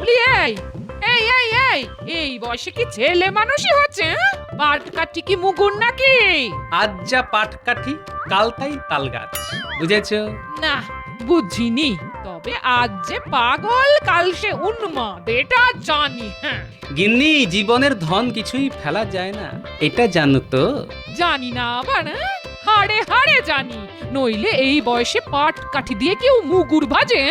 বলি এই বয়সে কি ছেলে মানুষই হচ্ছে? পাট কাঠি কি মুগুর নাকি? আজ যা পাট কাঠি, কাল তাই তাল গাছ, বুঝেছো? না, বুঝিনি। তবে আজ যে পাগল, কাল সে উন্মাদ, এটা জানি। হ্যাঁ, গিন্নি, জীবনের ধন কিছুই ফেলা যায় না, এটা জানো তো? জানি না আবার, হাড়ে হাড়ে জানি। নইলে এই বয়সে পাট কাঠি দিয়ে কেউ মুগুর ভাজে?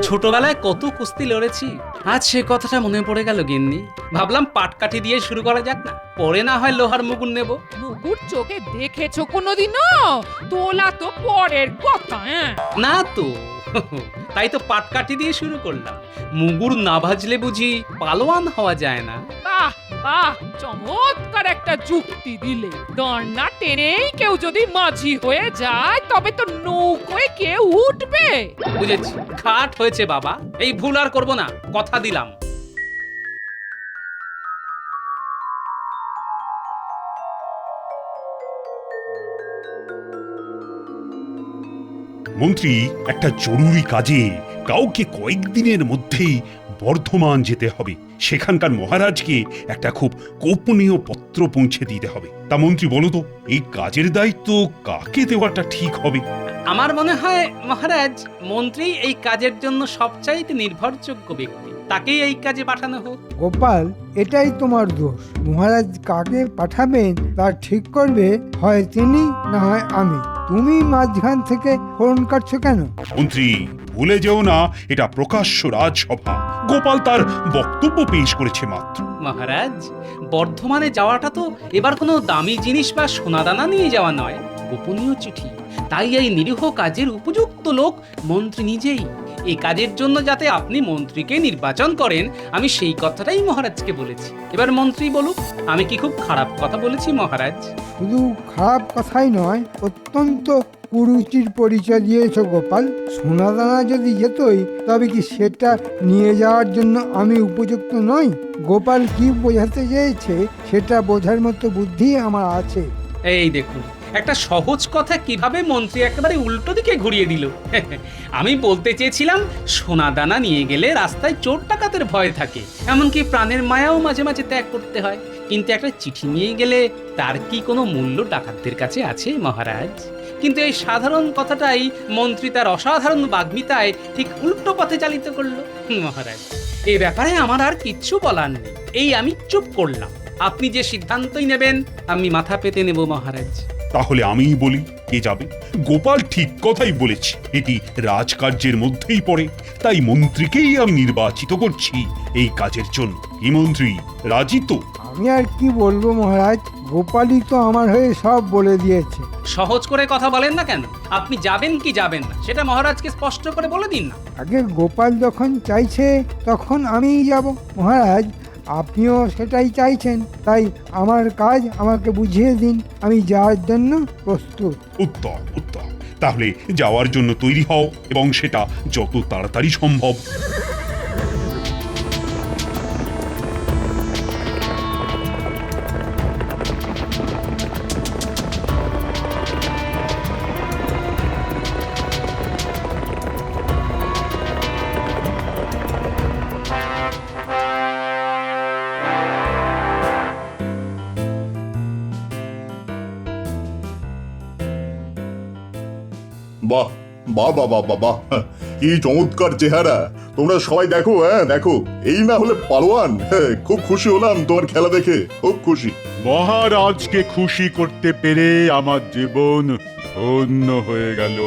ছোটবেলায় কত কুস্তি লড়েছি, আজ সে কথাটা মনে পড়ে গেল গিন্নি। ভাবলাম পাট কাঠি দিয়ে শুরু করা যাক না, পরে না হয় লোহার মুগুর নেব। মুগুর চোখে দেখেছো কোনোদিনও? তোলা তো পরের কথা। না তো, তাই তো পাট কাঠি দিয়ে শুরু করলাম। মুগুর না ভাজলে বুঝি পালোয়ান হওয়া যায় না? বাহ বাহ, চমৎকার একটা যুক্তি দিলে। দাঁড় না টেনেই কেউ যদি মাঝি হয়ে যায়, তবে তো নৌকোয় কেউ উঠবে। বুঝেছি, খাট হয়েছে বাবা, এই ভুল আর করবো না, কথা দিলাম। মন্ত্রী, একটা জরুরি কাজে কাউকে কয়েকদিনের মধ্যেই বর্ধমান যেতে হবে। সেখানকার মহারাজকে একটা খুব গোপনীয় পত্র পৌঁছে দিতে হবে। তা মন্ত্রী, বলো তো, এই কাজের দায়িত্ব কাকে দেওয়াটা ঠিক হবে? আমার মনে হয় মহারাজ, মন্ত্রী এই কাজের জন্য সবচাইতে নির্ভরযোগ্য ব্যক্তি, তাকেই এই কাজে পাঠানো হোক। গোপাল, এটাই তোমার দোষ। মহারাজ কাকে পাঠাবেন তা ঠিক করবে হয় তিনি, না হয় আমি। তুমি মাঝখান থেকে ফোন কাটছো কেন? মন্ত্রী, ভুলে যেও না, এটা প্রকাশ্য রাজসভা। গোপাল তার বক্তব্য পেশ করেছে মাত্র। মহারাজ, বর্ধমানে যাওয়াটা তো এবার কোনো দামি জিনিস বা সোনাদানা নিয়ে যাওয়া নয়, গোপনীয় চিঠি। তাই এই নিরীহ কাজের উপযুক্ত লোক মন্ত্রী নিজেই। এই কাজের জন্য যাতে আপনি মন্ত্রীকে নির্বাচন করেন, আমি সেই কথাটাই মহারাজকে বলেছি। এবার মন্ত্রী বলুক, আমি কি খুব খারাপ কথা বলেছি মহারাজ? শুধু খারাপ কথাই নয়, অত্যন্ত কুরুচির পরিচয় দিয়েছো গোপাল। সোনাদানা যদি যেতই, তবে কি সেটা নিয়ে যাওয়ার জন্য আমি উপযুক্ত নই? গোপাল কি বোঝাতে চেয়েছে সেটা বোঝার মতো বুদ্ধি আমার আছে। এই দেখুন, একটা সহজ কথা কিভাবে মন্ত্রী একেবারে উল্টো দিকে ঘুরিয়ে দিল। আমি বলতে চেয়েছিলাম, সোনা দানা নিয়ে গেলে রাস্তায় চোর ডাকাতের ভয় থাকে, এমনকি প্রাণের মায়াও মাঝে মাঝে ত্যাগ করতে হয়। কিন্তু একটা চিঠি নিয়ে গেলে তার কি কোনো মূল্য ডাকাতদের কাছে আছে মহারাজ? কিন্তু এই সাধারণ কথাটাই মন্ত্রী তার অসাধারণ বাগ্মিতায় ঠিক উল্টো পথে চালিত করলো। মহারাজ, এ ব্যাপারে আমার আর কিচ্ছু বলার নেই, এই আমি চুপ করলাম। আপনি যে সিদ্ধান্তই নেবেন আমি মাথা পেতে নেব মহারাজ। তাহলে আমিই বলি, কে যাবে? গোপাল ঠিক কথাই বলেছে, এটি রাজকার্যের মধ্যেই পড়ে। তাই মন্ত্রীকেই আমি নির্বাচিত করছি এই কাজের জন্য। কি মন্ত্রী, রাজি তো? আমি আর কি বলবো মহারাজ, গোপালই তো আমার হয়ে সব বলে দিয়েছে। সহজ করে কথা বলেন না কেন? আপনি যাবেন কি যাবেন না সেটা মহারাজকে স্পষ্ট করে বলে দিন না। আগে গোপাল যখন চাইছে তখন আমিই যাব। মহারাজ, আপনিও সেটাই চাইছেন, তাই আমার কাজ আমাকে বুঝিয়ে দিন, আমি যাওয়ার জন্য প্রস্তুত। উত্তম উত্তম, তাহলে যাওয়ার জন্য তৈরি হও, এবং সেটা যত তাড়াতাড়ি সম্ভব। বাহ বাহ বাহ বাহ বাহ বাহ, কি চমৎকার চেহারা! তোমরা সবাই দেখো, হ্যাঁ দেখো, এই না হলে পালোয়ান। খুব খুশি হলাম তোমার খেলা দেখে, খুব খুশি। মহারাজকে খুশি করতে পেরে আমার জীবন ধন্য হয়ে গেল।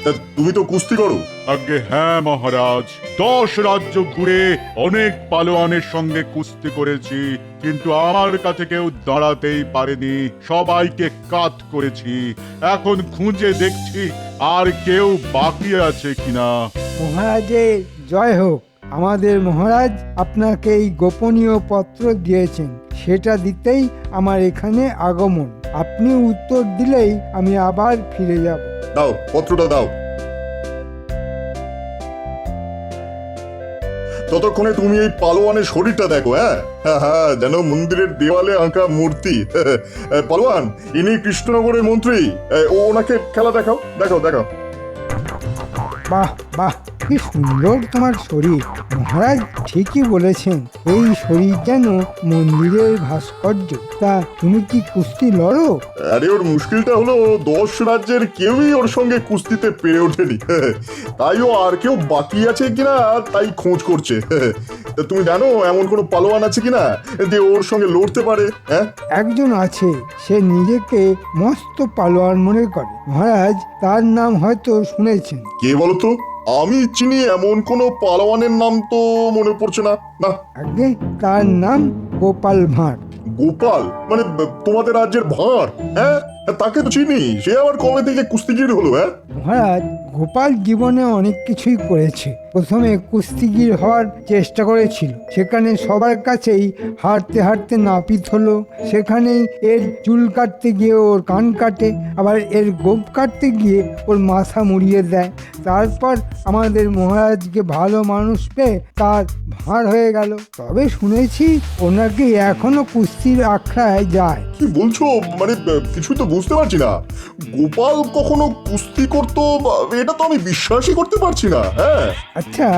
তা তুমি তো কুস্তি করো। আগে হ্যাঁ মহারাজ, 10 রাজ্য ঘুরে অনেক পালোয়ানের সঙ্গে কুস্তি করেছি, কিন্তু আমার কাছে কেউ দাঁড়াতেই পারেনি, সবাইকে কাত করেছি। এখন খুঁজে দেখছি আর কেউ বাকি আছে কিনা। মহারাজের জয় হোক। আমাদের মহারাজ আপনাকে এই গোপনীয় পত্র দিয়েছেন, সেটা দিতেই আমার এখানে আগমন। আপনি উত্তর দিলেই আমি আবার ফিরে যাব। দাও, পত্রটা দাও। ততক্ষণে তুমি এই পালোয়ানের শরীরটা দেখো। হ্যাঁ হ্যাঁ হ্যাঁ, যেন মন্দিরের দেওয়ালে আঁকা মূর্তি। পালোয়ান, ইনি কৃষ্ণনগরের মন্ত্রী। ওনাকে খেলা দেখাও, দেখাও দেখাও। বাহ বাহ, কি সুন্দর তোমার শরীর। মহারাজ ঠিকই বলেছেন, এই শরীর যেন মন্দিরের ভাস্কর্য। তা তুমি কি কুস্তি লড়ো? আরে ওর মুশকিলটা হলো 10 রাজ্যের কেউই ওর সঙ্গে কুস্তিতে পেরে ওঠেনি। তাই ও আর কেউ বাকি আছে কিনা তাই খোঁজ করছে। তা তুমি জানো এমন কোনো পালোয়ান আছে কিনা যে ওর সঙ্গে লড়তে পারে? হ্যাঁ, একজন আছে, সে নিজেকে মস্ত পালোয়ান মনে করে। মহারাজ, তার নাম হয়তো শুনেছেন। কে বলো তো? আমি চিনি এমন কোনো পালোয়ানের নাম তো মনে পড়ছে না। না, আগে তার নাম গোপাল ভাঁড়। গোপাল মানে তোমাদের রাজ্যের ভাঁড়? হ্যাঁ, তাকে তো চিনি। সে আবার কবে থেকে কুস্তিগির হলো? হ্যাঁ, মহারাজ, গোপাল জীবনে অনেক কিছুই করেছে। প্রথমে কুস্তিগির হওয়ার চেষ্টা করেছিল, সেখানে সবার কাছেই হারতে হারতে নাপিত হলো। সেখানেই এর চুল কাটতে গিয়ে ওর কান কাটে, আবার এর গোপ কাটতে গিয়ে ওর মাথা মুড়িয়ে দেয়। তারপর আমাদের মহারাজকে ভালো মানুষ পেয়ে তার ভাঁড় হয়ে গেল। তবে শুনেছি ওনাকে এখনো কুস্তির আখড়ায় যায়। কি বলছো? মানে কিছুই তো বুঝতে পারছি না। গোপাল কখনো কুস্তি করতো এটা তো আমি বিশ্বাসই করতে পারছি না। হ্যাঁ, আচ্ছা,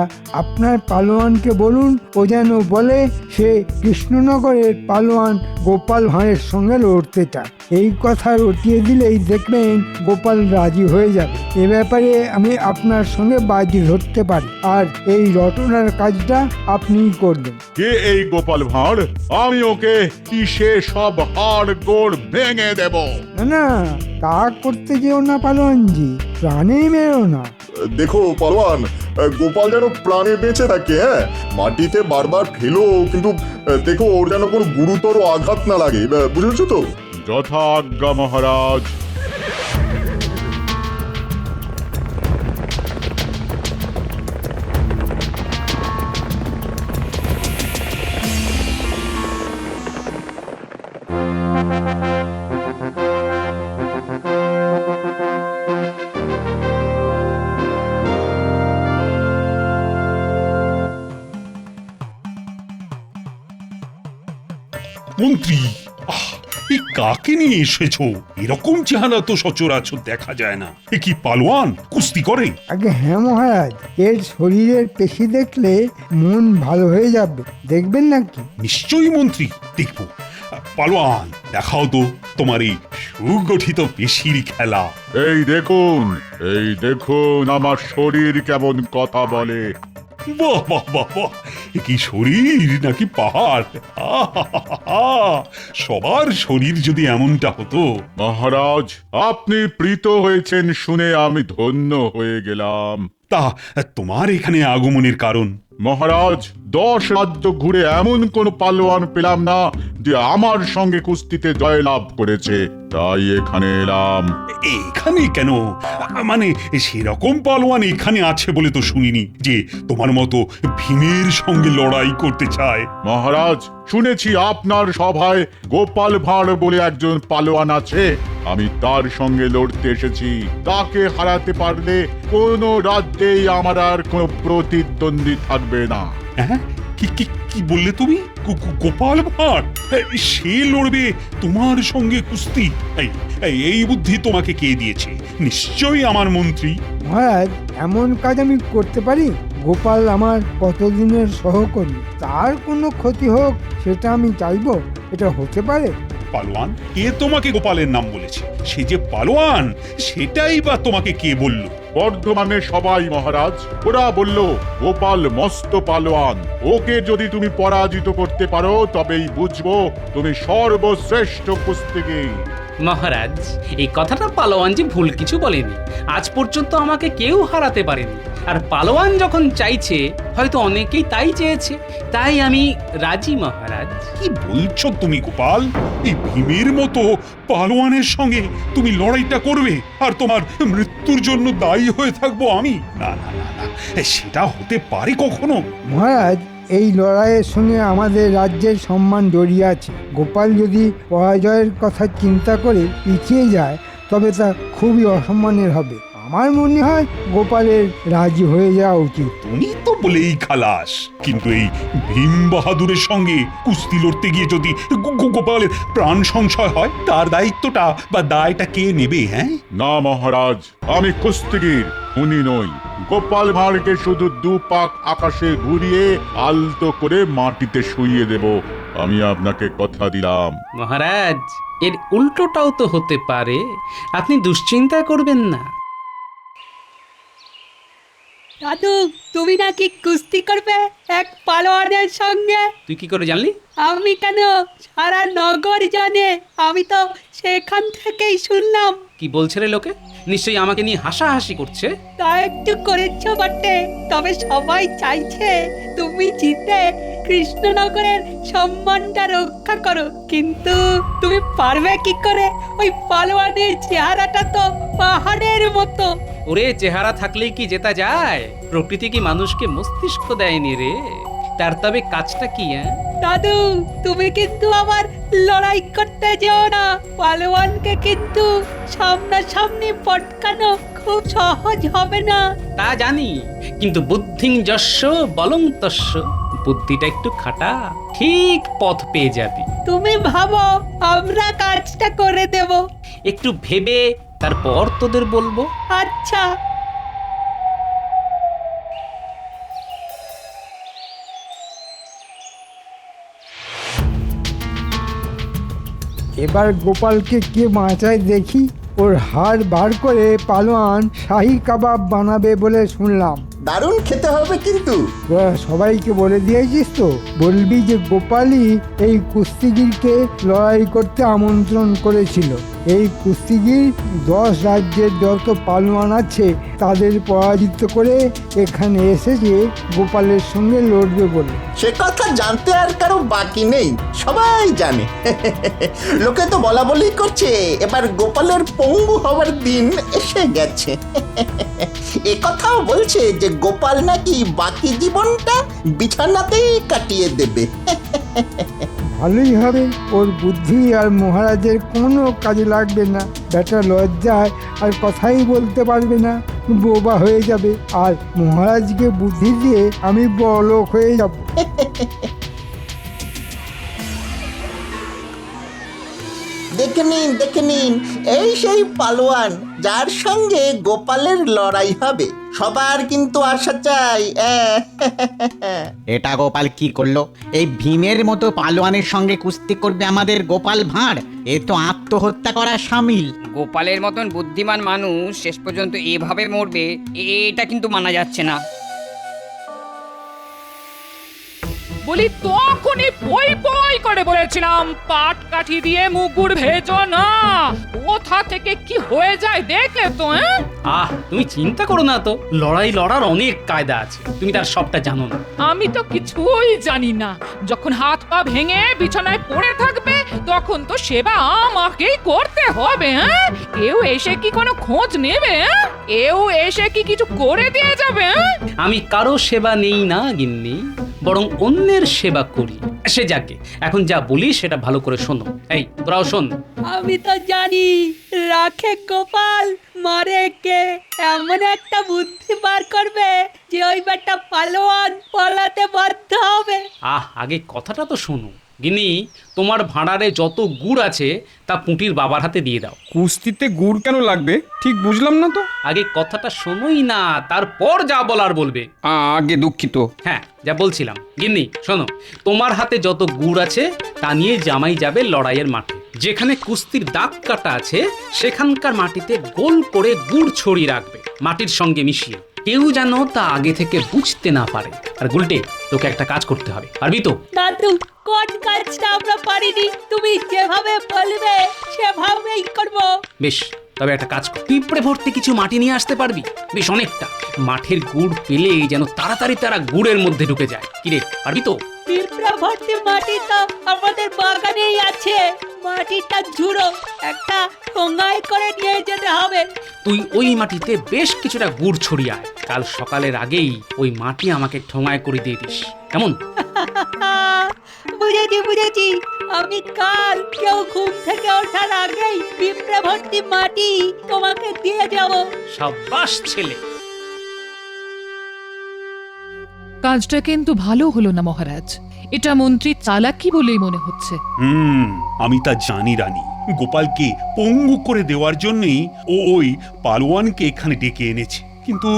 আপনার পালোয়ানকে বলুন ও যেন বলে সে কৃষ্ণনগরের পালোয়ান গোপাল ভাঁড়ের সঙ্গে লড়তে চায়। এই কথা রটিয়ে দিলেই দেখবেন গোপাল রাজি হয়ে যাবে। এ ব্যাপারে আমি আপনার সঙ্গে বাজি ধরতে পারি, আর এই রটনার কাজটা আপনিই করবেন। কে এই গোপাল ভাঁড়? আমি ওকে কিসে সব হাড় গোড় ভেঙে দেব। না না, তা করতে যেও না পালোয়ানজি, প্রাণেই মেরো না। দেখো পালোয়ান, গোপাল যেন প্রাণে বেঁচে থাকে। হ্যাঁ, মাটিতে বারবার ফেলো, কিন্তু দেখো ওর যেন কোনো গুরুতর আঘাত না লাগে। বুঝেছো তো? যথা আজ্ঞা মহারাজ। মন্ত্রী, এই কাকে নিয়ে এসেছো? এরকম চেহারা তো সচরাচর দেখা যায় না। এ কি পালোয়ান? কুস্তি করে? আগে হ্যাঁ মহারাজ, এর শরীরের পেশি দেখলে মন ভালো হয়ে যাবে, দেখবেন নাকি? নিশ্চয়ই মন্ত্রী, দেখব। পালোয়ান, দেখাও তো তোমার এই সুগঠিত পেশির খেলা। এই দেখুন আমার শরীর কেমন কথা বলে। বাহ বাহ বাহ বাহ, এ কি শরীর নাকি পাহাড়! আহাহাহা, সবার শরীর যদি এমনটা হতো। মহারাজ, আপনি প্রীত হয়েছেন শুনে আমি ধন্য হয়ে গেলাম। তা তোমার এখানে আগমনের কারণ? মহারাজ, 10 রাজ্য ঘুরে এমন কোন পালোয়ান পেলাম না যে আমার সঙ্গে কুস্তিতে জয়লাভ করেছে, তাই এখানে এলাম। এখানে কেন? মানে সেরকম পালোয়ান এখানে আছে বলে তো শুনিনি যে তোমার মতো ভীমের সঙ্গে লড়াই করতে চায়। মহারাজ, শুনেছি আপনার সভায় গোপাল ভাঁড় বলে একজন পালোয়ান আছে। আমি তার সঙ্গে লড়তে এসেছি। তাকে হারাতে পারলে কোনো রাজ্যেই আমার আর কোনো প্রতিদ্বন্দ্বী থাকবে না। হ্যাঁ, কি কি কি বললে তুমি? গোপাল ভাঁড় সে লড়বে তোমার সঙ্গে কুস্তি? এই বুদ্ধি তোমাকে কে দিয়েছে? নিশ্চয়ই আমার মন্ত্রী। মহারাজ, এমন কাজ আমি করতে পারি? গোপাল আমার কতদিনের সহকর্মী, তার কোনো ক্ষতি হোক সেটা আমি চাইবো? এটা হতে পারে? পালোয়ান, কে তোমাকে গোপালের নাম বলেছে? সে যে পালোয়ান সেটাই বা তোমাকে কে বলল? বর্ধমানে সবাই মহারাজ, ওরা বলল গোপাল মস্ত পালোয়ান। ওকে যদি তুমি পরাজিত করতে পারো তবেই বুঝবো তুমি সর্বশ্রেষ্ঠ কুস্তিগীর। মহারাজ, এই কথাটা পালোয়ান যে ভুল কিছু বলেনি। আজ পর্যন্ত আমাকে কেউ হারাতে পারেনি। আর পালোয়ান যখন চাইছে, হয়তো অনেকেই তাই চেয়েছে, তাই আমি রাজি মহারাজ। কি বলছো তুমি গোপাল? এই ভীমের মতো পালোয়ানের সঙ্গে তুমি লড়াইটা করবে আর তোমার মৃত্যুর জন্য দায়ী হয়ে থাকবো আমি? না না না না, সেটা হতে পারে কখনো? মহারাজ, এই লড়াইয়ের সঙ্গে আমাদের রাজ্যের সম্মান জড়িয়ে আছে। গোপাল যদি পরাজয়ের কথা চিন্তা করে পিছিয়ে যায় তবে তা খুবই অসম্মানের হবে। আমার মনে হয় গোপালের রাজি হয়ে যাওয়া উচিত। তুমি তো বলেই খালাস, কিন্তু এই ভীম বাহাদুরের সঙ্গে কুস্তি লড়তে গিয়ে যদি গোপালের প্রাণ সংশয় হয়, তার দায়িত্বটা বা দায়টা কে নেবে? হ্যাঁ, না মহারাজ, আমি কুস্তিগীর। খুনি নই। গোপাল ভাঁড়কে শুধু দু পাক আকাশে ঘুরিয়ে আলতো করে মাটিতে শুইয়ে দেব। আমি আপনাকে কথা দিলাম। মহারাজ, এর উল্টোটাও তো হতে পারে, আপনি দুশ্চিন্তা করবেন না। দাদু, তুমি নাকি কুস্তি করবে এক পালোয়ানের সঙ্গে? তুই কি করে জানলি? আমি কেন, সারা নগর জানে। আমি তো সেখান থেকেই শুনলাম। কি বলছে রে লোকে? নিশ্চয়ই আমাকে নিয়ে হাসাহাসি করছে। তা একটু করেছো বটে, তবে সবাই চাইছে তুমি জিতে কৃষ্ণনগরের সম্মানটা রক্ষা করো। কিন্তু তুমি পারবে কি করে? ওই পালোয়ানের চেহারাটা তো পাহাড়ের মতো। ওরে, চেহারা থাকলেই কি জেতা যায়? প্রকৃতি কি মানুষকে মস্তিষ্ক দেয়নি রে? তার তবে কাজটা কি? দাদু, তুমি কিন্তু আবার লড়াই করতে যেও না। পালোয়ানকে কিন্তু সামনাসামনি পটকানো খুব সহজ হবে না। তা জানি, কিন্তু বুদ্ধিং যস্য বলং তস্য। বুদ্ধিটা একটু খাটা, ঠিক পথ পেয়ে যাবি। তুমি ভাবো আমরা কাজটা করে দেব। একটু ভেবে তারপর তোদের বলবো। আচ্ছা। এবার গোপালকে কে বাঁচায় দেখি। ওর হাড় বার করে পালোয়ান শাহী কাবাব বানাবে বলে শুনলাম। দারুণ খেতে হবে কিন্তু। তোরা সবাইকে বলে দিয়েছিস তো? বলবি যে গোপালই এই কুস্তিগিরকে লড়াই করতে আমন্ত্রণ করেছিল। এই কুস্তিগির 10 রাজ্যের যত পালোয়ান আছে তাদের পরাজিত করে এখানে এসেছে গোপালের সঙ্গে লড়বে বলে। সে কথা জানতে আর কারো বাকি নেই, সবাই জানে। লোকে তো বলা বলি করছে এবার গোপালের পঙ্গু হওয়ার দিন এসে গেছে। এ কথাও বলছে যে গোপাল নাকি বাকি জীবনটা বিছানাতেই কাটিয়ে দেবে। ভালোই হবে, ওর বুদ্ধি আর মহারাজের কোনো কাজে লাগবে না। বেটা লজ্জায় আর কথাই বলতে পারবে না, বোবা হয়ে যাবে। আর মহারাজকে বুদ্ধি দিয়ে আমি বড়লোক হয়ে যাব। দেখে নিন, এই সেই পালোয়ান যার সঙ্গে গোপালের লড়াই হবে। সবার কিন্তু আশা চাই। এটা গোপাল কি করলো? এই ভীমের মতো পালোয়ানের সঙ্গে কুস্তি করবে আমাদের গোপাল ভাঁড়? এ তো আত্মহত্যা করা সামিল। গোপালের মতন বুদ্ধিমান মানুষ শেষ পর্যন্ত এভাবে মরবে, এটা কিন্তু মানা যাচ্ছে না। বলি তখনই পই পই করে বলেছিলাম পাট কাঠি দিয়ে মুগুর ভেজো না। কোথা থেকে কি হয়ে যায় দেখলে তো? তুমি চিন্তা করো না তো, লড়াই লড়ার অনেক কায়দা আছে, তুমি তার সবটা জানো না। আমি তো কিছুই জানি না। যখন হাত পা ভেঙে বিছানায় পড়ে থাকবে তখন তো সেবা আমাকেই করতে হবে। কেউ এসে কি কোনো খোঁজ নেবে? কেউ এসে কি কিছু করে দিয়ে যাবে? আমি কারো সেবা নেই না গিন্নি, বরং অন্যের সেবা করি। সে যাকে, এখন যা বলি সেটা ভালো করে শোনো। এই তোরাও শোন। আমি তো জানি রাখে গোপাল, মারে কে। এমন একটা বুদ্ধি বার করবে যে ওই বেটা পালোয়ান পালাতে বাধ্য হবে। আগে কথাটা তো শোনো। গিন্নি, তোমার ভাঁড়ারে যত গুড় আছে তা পুঁটির বাবার হাতে দিয়ে দাও। কুস্তিতে গুড় কেন লাগবে? ঠিক বুঝলাম না তো। আগে কথাটা শোনোই না, তারপর যা বলার বলবে। আগে দুঃখিত। হ্যাঁ, যা বলছিলাম। গিন্নি শোনো, তোমার হাতে যত গুড় আছে তা নিয়ে জামাই যাবে লড়াইয়ের মাঠে। যেখানে কুস্তির দাগ কাটা আছে সেখানকার মাটিতে গোল করে গুড় ছড়িয়ে রাখবে, মাটির সঙ্গে মিশিয়ে। কেউ যেন তা আগে থেকে বুঝতে না পারে। আর গুলটে, তোকে একটা কাজ করতে হবে, পারবি তো? দাদু, কোন কাজটা আমরা পারিনি? তুমি যেভাবে বলবে সেভাবেই করব। বেশ, তবে একটা কাজ কর, পিঁপড়ে ভর্তি কিছু মাটি নিয়ে আসতে পারবি? বেশ অনেকটা। মাঠের গুড় পেলে যেন তাড়াতাড়ি তারা গুড়ের মধ্যে ঢুকে যায়। কিরে, পারবি তো? পিঁপড়া ভর্তি মাটি তো আমাদের বাগানেই আছে। মাটিটা ঝুড়ো, একটা ঠোঙায় করে নিয়ে যেতে হবে। তুই ওই মাটিতে বেশ কিছুটা গুড় ছড়িয়ে আয়। কাল সকালের আগেই ওই মাটি আমাকে ঠোঙায় করে দিয়ে দিস, কেমন? বুঝেছি। আমি কাল কেউ ঘুম থেকে ওঠার আগেই পিঁপড়া ভর্তি মাটি তোমাকে দিয়ে যাব। সাবাস ছেলে। কাজটা কিন্তু ভালো হলো না মহারাজ। এটা মন্ত্রী চালাকি বলেই মনে হচ্ছে। আমি তা জানি রানী। গোপালকে পঙ্গু করে দেওয়ার জন্যই ও ওই পালোয়ানকে এখানে ডেকে এনেছে। কিন্তু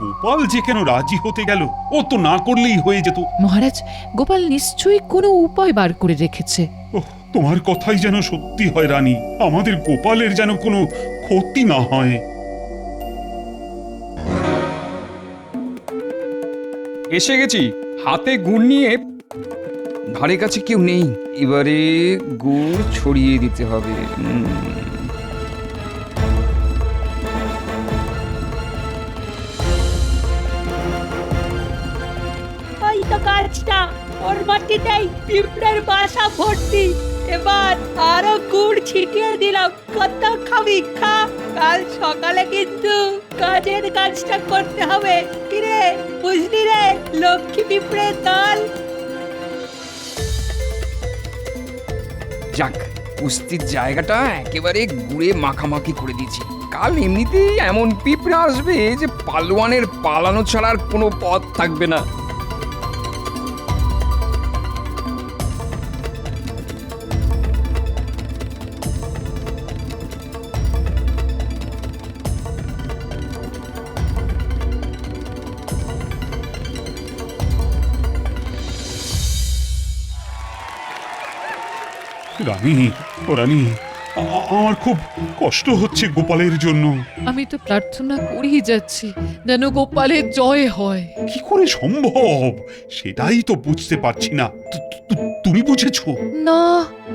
গোপাল যে কেন রাজি হতে গেল? ও তো না করলেই হয়ে যেত। মহারাজ, গোপাল নিশ্চয়ই কোনো উপায় বার করে রেখেছে। ওহ, তোমার কথাই যেন সত্যি হয় রানী, আমাদের গোপালের যেন কোনো ক্ষতি না হয়। এসে গেছি, হাতে গুড় নিয়ে। ধারে কাছে কেউ নেই, এবারে গুড় ছড়িয়ে দিতে হবে। ওই তো গাছটা, ওর মাটিতেই পিঁপড়ের বাসা ভর্তি। এবার আরো গুড় ছিটিয়ে দিলাম, কত খাবি খা। কাল সকালে কিন্তু কাজের কাজটা করতে হবে। কিরে, বুঝলি রে লক্ষ্মী পিঁপড়ের দল? যাক, কুস্তির জায়গাটা একেবারে গুড়ে মাখামাখি করে দিয়েছি। কাল এমনিতেই এমন পিঁপড়ে আসবে যে পালোয়ানের পালানো ছাড়ার কোনো পথ থাকবে না। রানী, ও রানী, আমার খুব কষ্ট হচ্ছে গোপালের জন্য। আমি তো প্রার্থনা করেই যাচ্ছি যেন গোপালের জয় হয়। কি করে সম্ভব সেটাই তো বুঝতে পারছি না। তুমি বুঝেছো? না,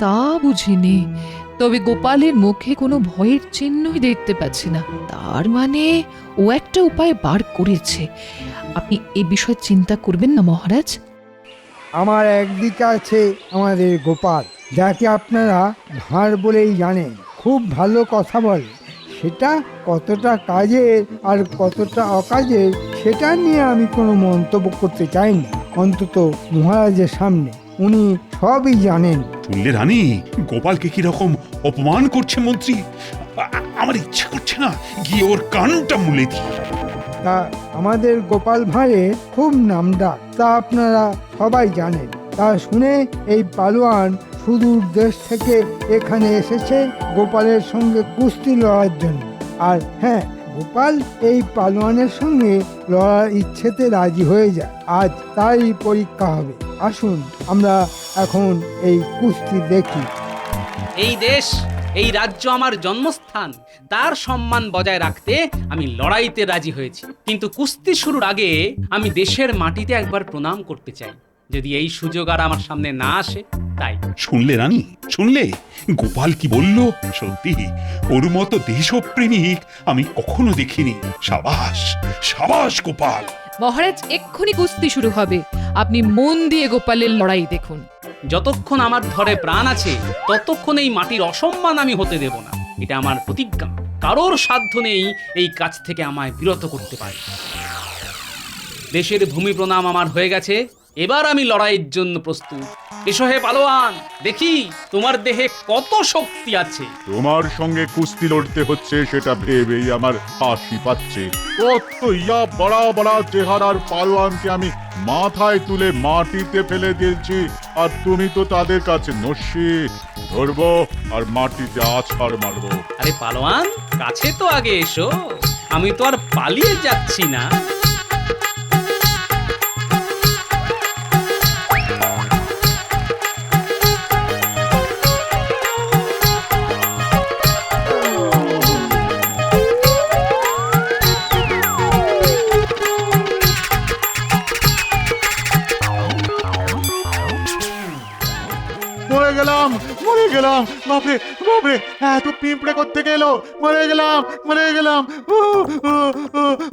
তা বুঝিনি। তবে গোপালের মুখে কোনো ভয়ের চিহ্নই দেখতে পাচ্ছি না। তার মানে ও একটা উপায় বার করেছে। আপনি এ বিষয়ে চিন্তা করবেন না মহারাজ। আমার একদিকে আছে আমাদের গোপাল, যাকে আপনারা ভাঁড় বলেই জানেন। খুব ভালো কথা বলে। সেটা কতটা কাজের আর কতটা অকাজের সেটা নিয়ে আমি কোনো মন্তব্য করতে চাই না, অন্তত মহারাজের সামনে। উনি সবই জানেন। শুনলে রানী, গোপালকে কিরকম অপমান করছে মন্ত্রী। আমার ইচ্ছা করছে না গিয়ে ওর কানটা মুলে দিই। তা আমাদের গোপাল ভাঁড়ের খুব নামডাক, তা আপনারা সবাই জানেন। তা শুনে এই পালোয়ান সুদূর দেশ থেকে এখানে এসেছে গোপালের সঙ্গে কুস্তি লড়ার জন্য। আর হ্যাঁ, গোপাল এই পালোয়ানের সঙ্গে লড়ার ইচ্ছেতে রাজি হয়ে যায়। আজ তাই পরীক্ষা হবে। আসুন আমরা এখন এই কুস্তি দেখি। এই দেশ, এই রাজ্য আমার জন্মস্থান, তার সম্মান বজায় রাখতে আমি লড়াইতে রাজি হয়েছি। কিন্তু কুস্তি শুরুর আগে আমি দেশের মাটিতে একবার প্রণাম করতে চাই, যদি এই সুযোগ আর আমার সামনে না আসে। তাই শুনলে রানী, শুনলে গোপাল কি বলল? সত্যি ওর মতো দেশপ্রেমিক আমি কখনো দেখিনি। সাবাস, সাবাস গোপাল। মহারাজ, এক্ষুনি কুস্তি শুরু হবে। আপনি মন দিয়ে গোপালের লড়াই দেখুন। যতক্ষণ আমার ধরে প্রাণ আছে ততক্ষণ এই মাটির অসম্মান আমি হতে দেব না। এটা আমার প্রতিজ্ঞা। কারোর সাধ্য নেই এই কাজ থেকে আমায় বিরত করতে পারে। দেশের ভূমি প্রণাম আমার হয়ে গেছে, এবার আমি লড়াইয়ের জন্য প্রস্তুত। এসো হে পালোয়ান, দেখি তোমার দেহে কত শক্তি আছে। তোমার সঙ্গে কুস্তি লড়তে হচ্ছে সেটা ভেবেই আমার হাসি পাচ্ছে। কত ইয়া বড়া বড়া চেহারার পালোয়ানকে আমি মাথায় তুলে মাটিতে ফেলে দিয়েছি, আর তুমি তো তাদের কাছে নস্যি। ধরবো আর মাটিতে আছাড় মারবো। আরে পালোয়ান, কাছে তো আগে এসো, আমি তো আর পালিয়ে যাচ্ছি না। মরে গেলাম, মরে গেলাম, বাপরে বাপরে, এত পিঁপড়ে করতে গেল। মরে গেলাম, মরে গেলাম,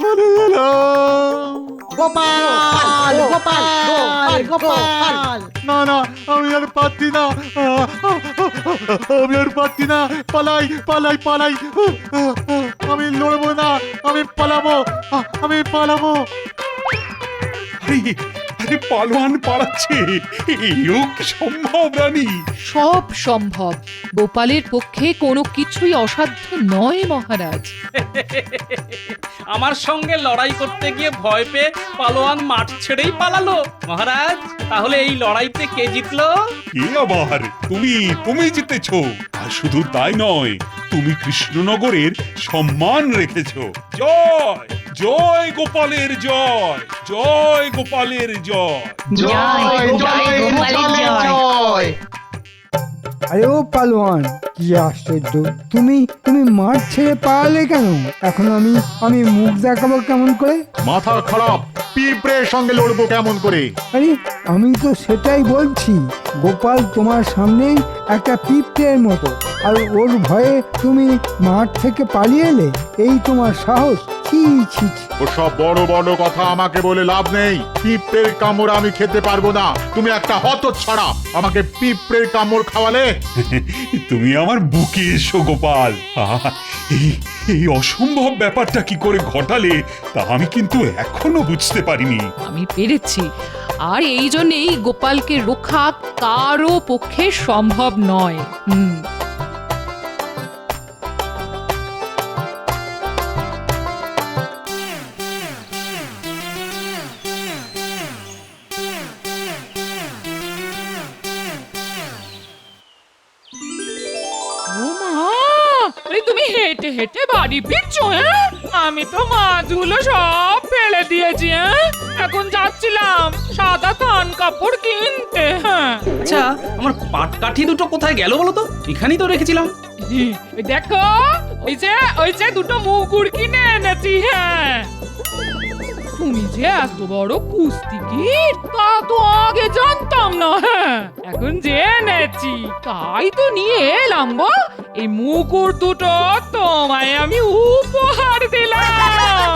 মরে গেলাম। গোপাল, গোপাল, গোপাল। না না, আমি আর পারছি না, আমি আর পারছি না। পালাই পালাই পালাই, আমি লড়বো না, আমি পালাবো, আমি পালাবো। আরে আরে, পালোয়ান পালাচ্ছে, এও কি সম্ভব রানী? সব সম্ভব। গোপালের পক্ষে কোনো কিছুই অসাধ্য নয় মহারাজ। আমার সঙ্গে লড়াই করতে গিয়ে ভয় পেয়ে পালোয়ান মাঠ ছেড়েই পালালো। মহারাজ, তাহলে এই লড়াইতে কে জিতলো? কে আবার? তুমি জিতেছো। আর শুধু তাই নয়, তুমি কৃষ্ণনগরের সম্মান রেখেছো। জয় জয় গোপালের জয়, জয় গোপালের জয়। আরে ও পালোয়ান, কি আশ্চর্য, তুমি তুমি মাঠ ছেড়ে পালালে কেন? এখন আমি মুখ দেখাবো কেমন করে? মাথা খারাপ, পিঁপড়ের সঙ্গে লড়বো কেমন করে? আরে আমি তো সেটাই বলছি, গোপাল তোমার সামনেই একটা পিঁপড়ের মতো, আর ওর ভয়ে তুমি মাঠ থেকে পালিয়ে এলে, এই তোমার সাহস? ছি ছি ছি। ওসব বড় বড় কথা আমাকে বলে লাভ নেই। পিঁপড়ের কামড় আমি খেতে পারবো না। তুমি একটা হতচ্ছাড়া, আমাকে পিঁপড়ের কামড় খাওয়ালে। তুমি আমার বুকে এসো গোপাল। এই অসম্ভব ব্যাপারটা কি করে ঘটালে তা আমি কিন্তু এখনো বুঝতে পারিনি। আমি পেরেছি, আর এই জন্যেই গোপালকে রক্ষা কারো পক্ষে সম্ভব নয়। তুমি হেঁটে হেঁটে বাড়ি ফিরছো? হ্যাঁ, আমি তো মাছগুলো সব ফেলে দিয়েছি। হ্যাঁ, এখন যাচ্ছিলাম সাদা থান কাপড় কিনতে। হ্যাঁ, আচ্ছা, আমার পাটকাঠি দুটো কোথায় গেল বলো তো? এখানেই তো রেখেছিলাম। দেখো, ওই যে দুটো মুগুর কিনে এনেছি। হ্যাঁ, তুমি যে এত বড় কুস্তিগীর তা তো আগে জানতাম না। হ্যাঁ, এখন জেনেছি, তাই তো নিয়ে এলাম গো। এই মুকুর দুটো তোমায় আমি উপহার দিলাম।